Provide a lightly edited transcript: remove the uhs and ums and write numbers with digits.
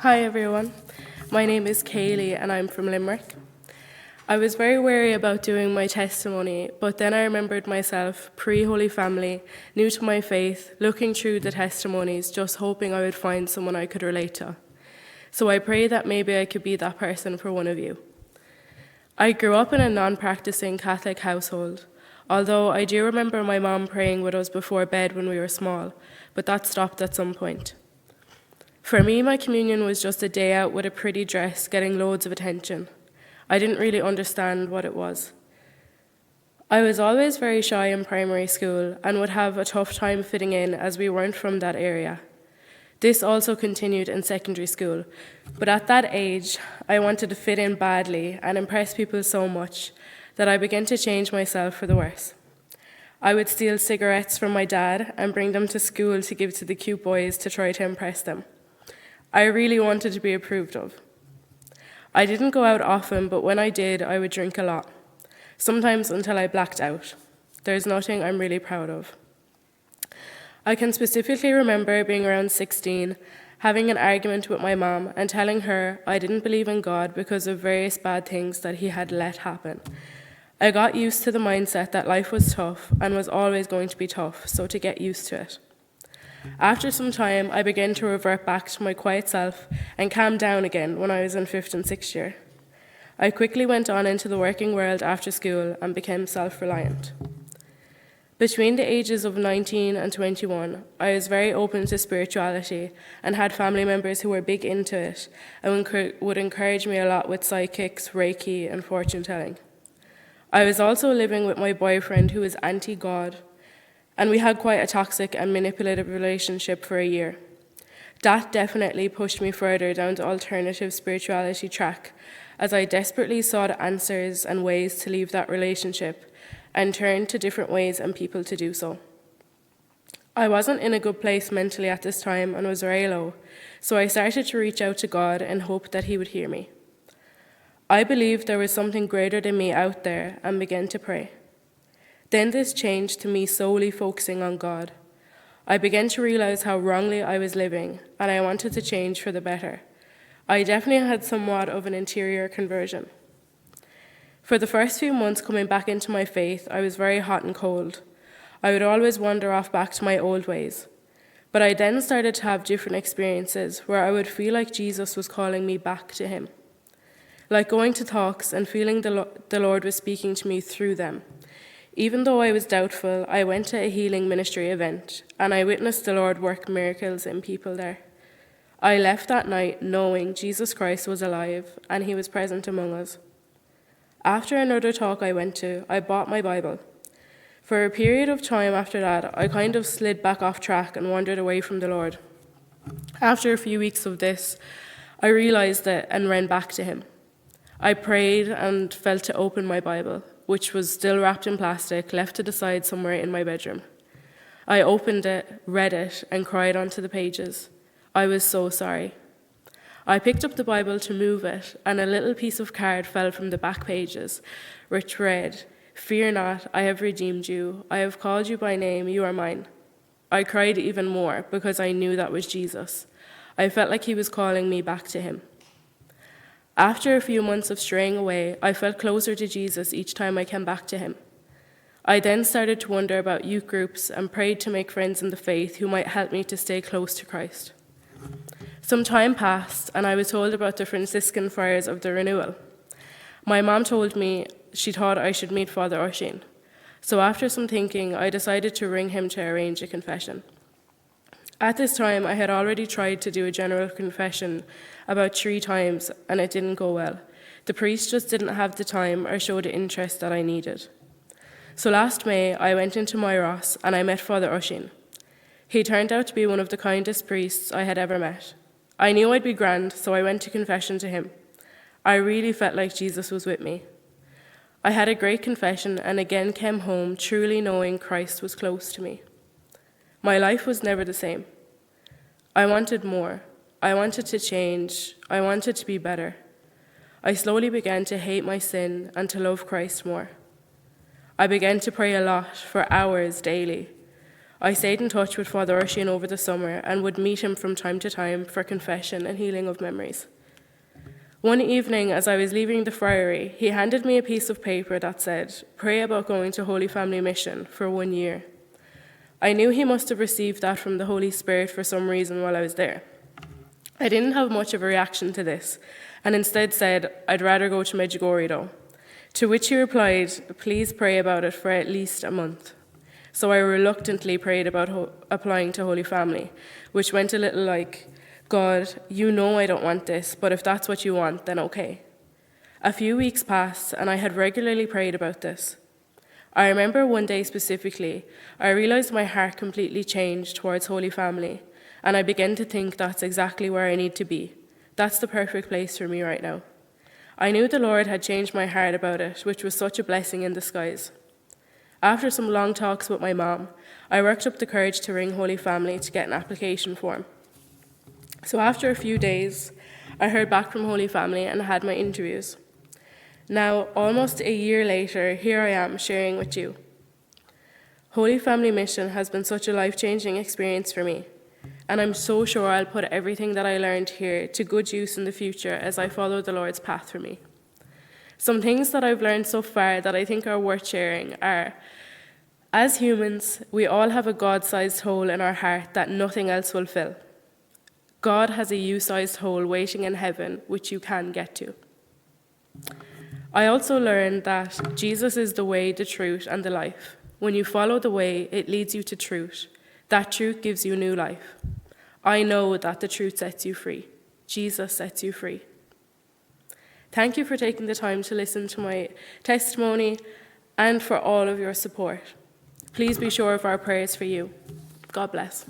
Hi everyone, my name is Kayleigh and I'm from Limerick. I was very wary about doing my testimony, but then I remembered myself, pre-Holy Family, new to my faith, looking through the testimonies, just hoping I would find someone I could relate to. So I pray that maybe I could be that person for one of you. I grew up in a non-practicing Catholic household, although I do remember my mom praying with us before bed when we were small, but that stopped at some point. For me, my communion was just a day out with a pretty dress getting loads of attention. I didn't really understand what it was. I was always very shy in primary school and would have a tough time fitting in as we weren't from that area. This also continued in secondary school, but at that age, I wanted to fit in badly and impress people so much that I began to change myself for the worse. I would steal cigarettes from my dad and bring them to school to give to the cute boys to try to impress them. I really wanted to be approved of. I didn't go out often, but when I did, I would drink a lot, sometimes until I blacked out. There's nothing I'm really proud of. I can specifically remember being around 16, having an argument with my mom and telling her I didn't believe in God because of various bad things that he had let happen. I got used to the mindset that life was tough and was always going to be tough, so to get used to it. After some time, I began to revert back to my quiet self and calm down again when I was in 5th and 6th year. I quickly went on into the working world after school and became self-reliant. Between the ages of 19 and 21, I was very open to spirituality and had family members who were big into it and would encourage me a lot with psychics, Reiki, and fortune telling. I was also living with my boyfriend who was anti-God, and we had quite a toxic and manipulative relationship for a year. That definitely pushed me further down the alternative spirituality track, as I desperately sought answers and ways to leave that relationship and turned to different ways and people to do so. I wasn't in a good place mentally at this time and was very low, so I started to reach out to God and hope that he would hear me. I believed there was something greater than me out there and began to pray. Then this changed to me solely focusing on God. I began to realize how wrongly I was living, and I wanted to change for the better. I definitely had somewhat of an interior conversion. For the first few months coming back into my faith, I was very hot and cold. I would always wander off back to my old ways. But I then started to have different experiences where I would feel like Jesus was calling me back to him. Like going to talks and feeling the Lord was speaking to me through them. Even though I was doubtful, I went to a healing ministry event, and I witnessed the Lord work miracles in people there. I left that night knowing Jesus Christ was alive, and he was present among us. After another talk I went to, I bought my Bible. For a period of time after that, I kind of slid back off track and wandered away from the Lord. After a few weeks of this, I realized it and ran back to him. I prayed and felt to open my Bible, which was still wrapped in plastic, left to the side somewhere in my bedroom. I opened it, read it, and cried onto the pages. I was so sorry. I picked up the Bible to move it, and a little piece of card fell from the back pages, which read, "Fear not, I have redeemed you. I have called you by name, you are mine." I cried even more because I knew that was Jesus. I felt like he was calling me back to him. After a few months of straying away, I felt closer to Jesus each time I came back to him. I then started to wonder about youth groups and prayed to make friends in the faith who might help me to stay close to Christ. Some time passed, and I was told about the Franciscan Friars of the Renewal. My mom told me she thought I should meet Father Oisín. So after some thinking, I decided to ring him to arrange a confession. At this time, I had already tried to do a general confession about 3 times, and it didn't go well. The priest just didn't have the time or show the interest that I needed. So last May, I went into my Ross and I met Father Oisín. He turned out to be one of the kindest priests I had ever met. I knew I'd be grand, so I went to confession to him. I really felt like Jesus was with me. I had a great confession and again came home truly knowing Christ was close to me. My life was never the same. I wanted more. I wanted to change. I wanted to be better. I slowly began to hate my sin and to love Christ more. I began to pray a lot for hours daily. I stayed in touch with Father Oisin over the summer and would meet him from time to time for confession and healing of memories. One evening, as I was leaving the friary, he handed me a piece of paper that said, "Pray about going to Holy Family Mission for 1 year." I knew he must have received that from the Holy Spirit for some reason while I was there. I didn't have much of a reaction to this, and instead said, "I'd rather go to Medjugorje though." To which he replied, "Please pray about it for at least a month." So I reluctantly prayed about applying to Holy Family, which went a little like, "God, you know I don't want this, but if that's what you want, then okay." A few weeks passed, and I had regularly prayed about this. I remember one day specifically, I realized my heart completely changed towards Holy Family, and I began to think that's exactly where I need to be. That's the perfect place for me right now. I knew the Lord had changed my heart about it, which was such a blessing in disguise. After some long talks with my mom, I worked up the courage to ring Holy Family to get an application form. So after a few days, I heard back from Holy Family and had my interviews. Now, almost a year later, here I am sharing with you. Holy Family Mission has been such a life-changing experience for me, and I'm so sure I'll put everything that I learned here to good use in the future as I follow the Lord's path for me. Some things that I've learned so far that I think are worth sharing are, as humans, we all have a God-sized hole in our heart that nothing else will fill. God has a you-sized hole waiting in heaven, which you can get to. I also learned that Jesus is the way, the truth, and the life. When you follow the way, it leads you to truth. That truth gives you new life. I know that the truth sets you free. Jesus sets you free. Thank you for taking the time to listen to my testimony and for all of your support. Please be sure of our prayers for you. God bless.